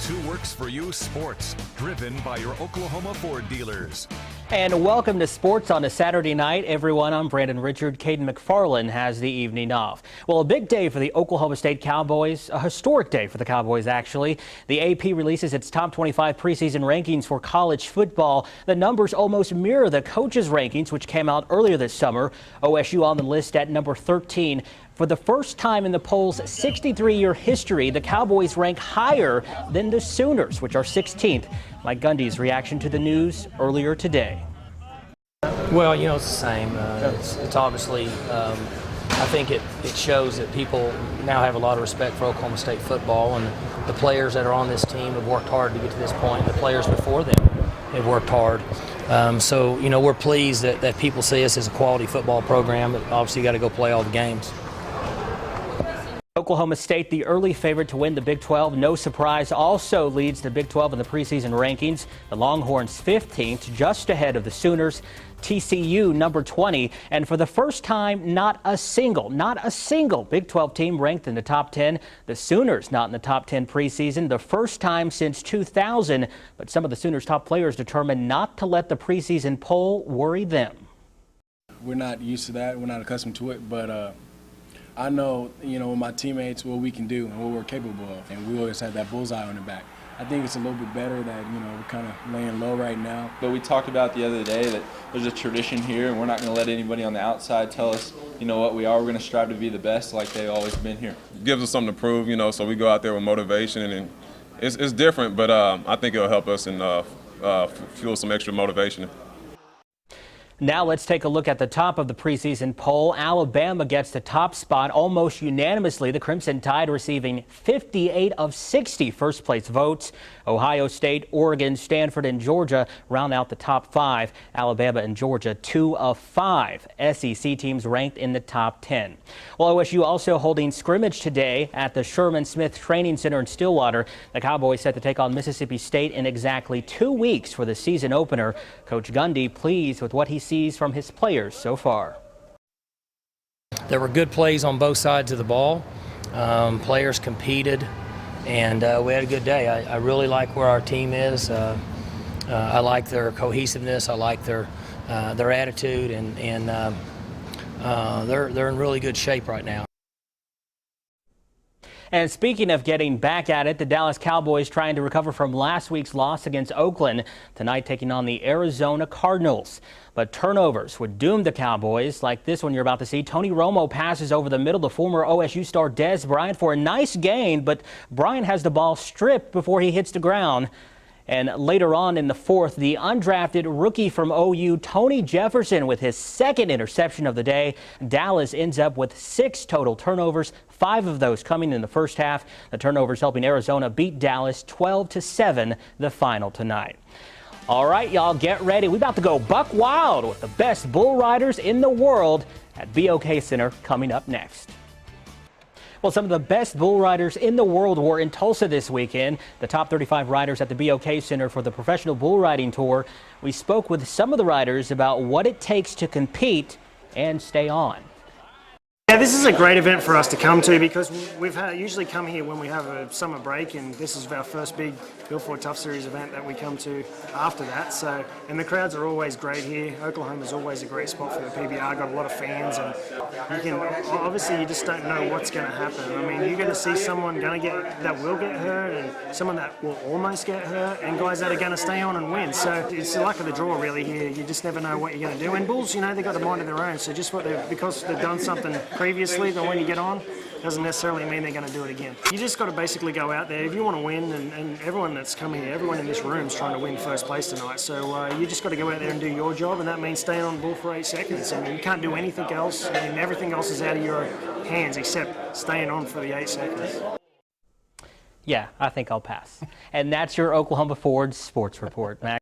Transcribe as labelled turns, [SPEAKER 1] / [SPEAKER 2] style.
[SPEAKER 1] Who Works For You Sports, driven by your Oklahoma Ford dealers.
[SPEAKER 2] And welcome to sports on a Saturday night, everyone. I'm Brandon Richard. Caden McFarland has the evening off. Well, a big day for the Oklahoma State Cowboys, a historic day for the Cowboys, actually. The AP releases its top 25 preseason rankings for college football. The numbers almost mirror the coaches' rankings, which came out earlier this summer. OSU on the list at number 13. For the first time in the poll's 63-year history, the Cowboys rank higher than the Sooners, which are 16th. Mike Gundy's reaction to the news earlier today.
[SPEAKER 3] Well, you know, it's the same. It's obviously, I think it shows that people now have a lot of respect for Oklahoma State football, and the players that are on this team have worked hard to get to this point. The players before them have worked hard. So, you know, we're pleased that people see us as a quality football program, but obviously you got to go play all the games.
[SPEAKER 2] Oklahoma State, the early favorite to win the Big 12, no surprise, also leads the Big 12 in the preseason rankings. The Longhorns 15th, just ahead of the Sooners. TCU number 20, and for the first time, not a single Big 12 team ranked in the top 10. The Sooners not in the top 10 preseason, the first time since 2000, but some of the Sooners' top players determined not to let the preseason poll worry them.
[SPEAKER 4] We're not used to that. We're not accustomed to it, but I know, you know, with my teammates, what we can do and what we're capable of, and we always have that bullseye on the back. I think it's a little bit better that, you know, we're kind of laying low right now.
[SPEAKER 5] But we talked about the other day that there's a tradition here, and we're not going to let anybody on the outside tell us, you know, what we are. We're going to strive to be the best like they've always been here.
[SPEAKER 6] It gives us something to prove, you know, so we go out there with motivation, and it's different, but I think it'll help us and fuel some extra motivation.
[SPEAKER 2] Now let's take a look at the top of the preseason poll. Alabama gets the top spot almost unanimously. The Crimson Tide receiving 58 of 60 first-place votes. Ohio State, Oregon, Stanford, and Georgia round out the top 5. Alabama and Georgia 2 of 5 SEC teams ranked in the top 10. Well, OSU also holding scrimmage today at the Sherman Smith Training Center in Stillwater. The Cowboys set to take on Mississippi State in exactly 2 weeks for the season opener. Coach Gundy pleased with what he sees from his players so far.
[SPEAKER 3] There were good plays on both sides of the ball. Players competed, and we had a good day. I really like where our team is. I like their cohesiveness. I like their attitude, and they're in really good shape right now.
[SPEAKER 2] And speaking of getting back at it, the Dallas Cowboys trying to recover from last week's loss against Oakland, tonight taking on the Arizona Cardinals. But turnovers would doom the Cowboys, like this one you're about to see. Tony Romo passes over the middle to former OSU star Des Bryant for a nice gain, but Bryant has the ball stripped before he hits the ground. And later on in the fourth, the undrafted rookie from OU, Tony Jefferson, with his second interception of the day. Dallas ends up with 6 total turnovers, 5 of those coming in the first half. The turnovers helping Arizona beat Dallas 12-7, the final tonight. All right, y'all, get ready. We're about to go buck wild with the best bull riders in the world at BOK Center coming up next. Well, some of the best bull riders in the world were in Tulsa this weekend. The top 35 riders at the BOK Center for the Professional Bull Riding Tour. We spoke with some of the riders about what it takes to compete and stay on.
[SPEAKER 7] Yeah, this is a great event for us to come to because we've usually come here when we have a summer break, and this is our first big Built for Tough Series event that we come to after that. So, and the crowds are always great here. Oklahoma's always a great spot for the PBR. Got a lot of fans, and you can obviously you just don't know what's going to happen. I mean, you're going to see someone that will get hurt, and someone that will almost get hurt, and guys that are going to stay on and win. So it's the luck of the draw really here. You just never know what you're going to do. And bulls, you know, they've got a mind of their own. So just because they've done something previously, but when you get on, doesn't necessarily mean they're going to do it again. You just got to basically go out there if you want to win, and everyone that's coming here, everyone in this room is trying to win first place tonight. So you just got to go out there and do your job, and that means staying on the ball for 8 seconds. I mean, you can't do anything else. I mean, everything else is out of your hands except staying on for the 8 seconds.
[SPEAKER 2] Yeah, I think I'll pass. And that's your Oklahoma Ford Sports Report, Max.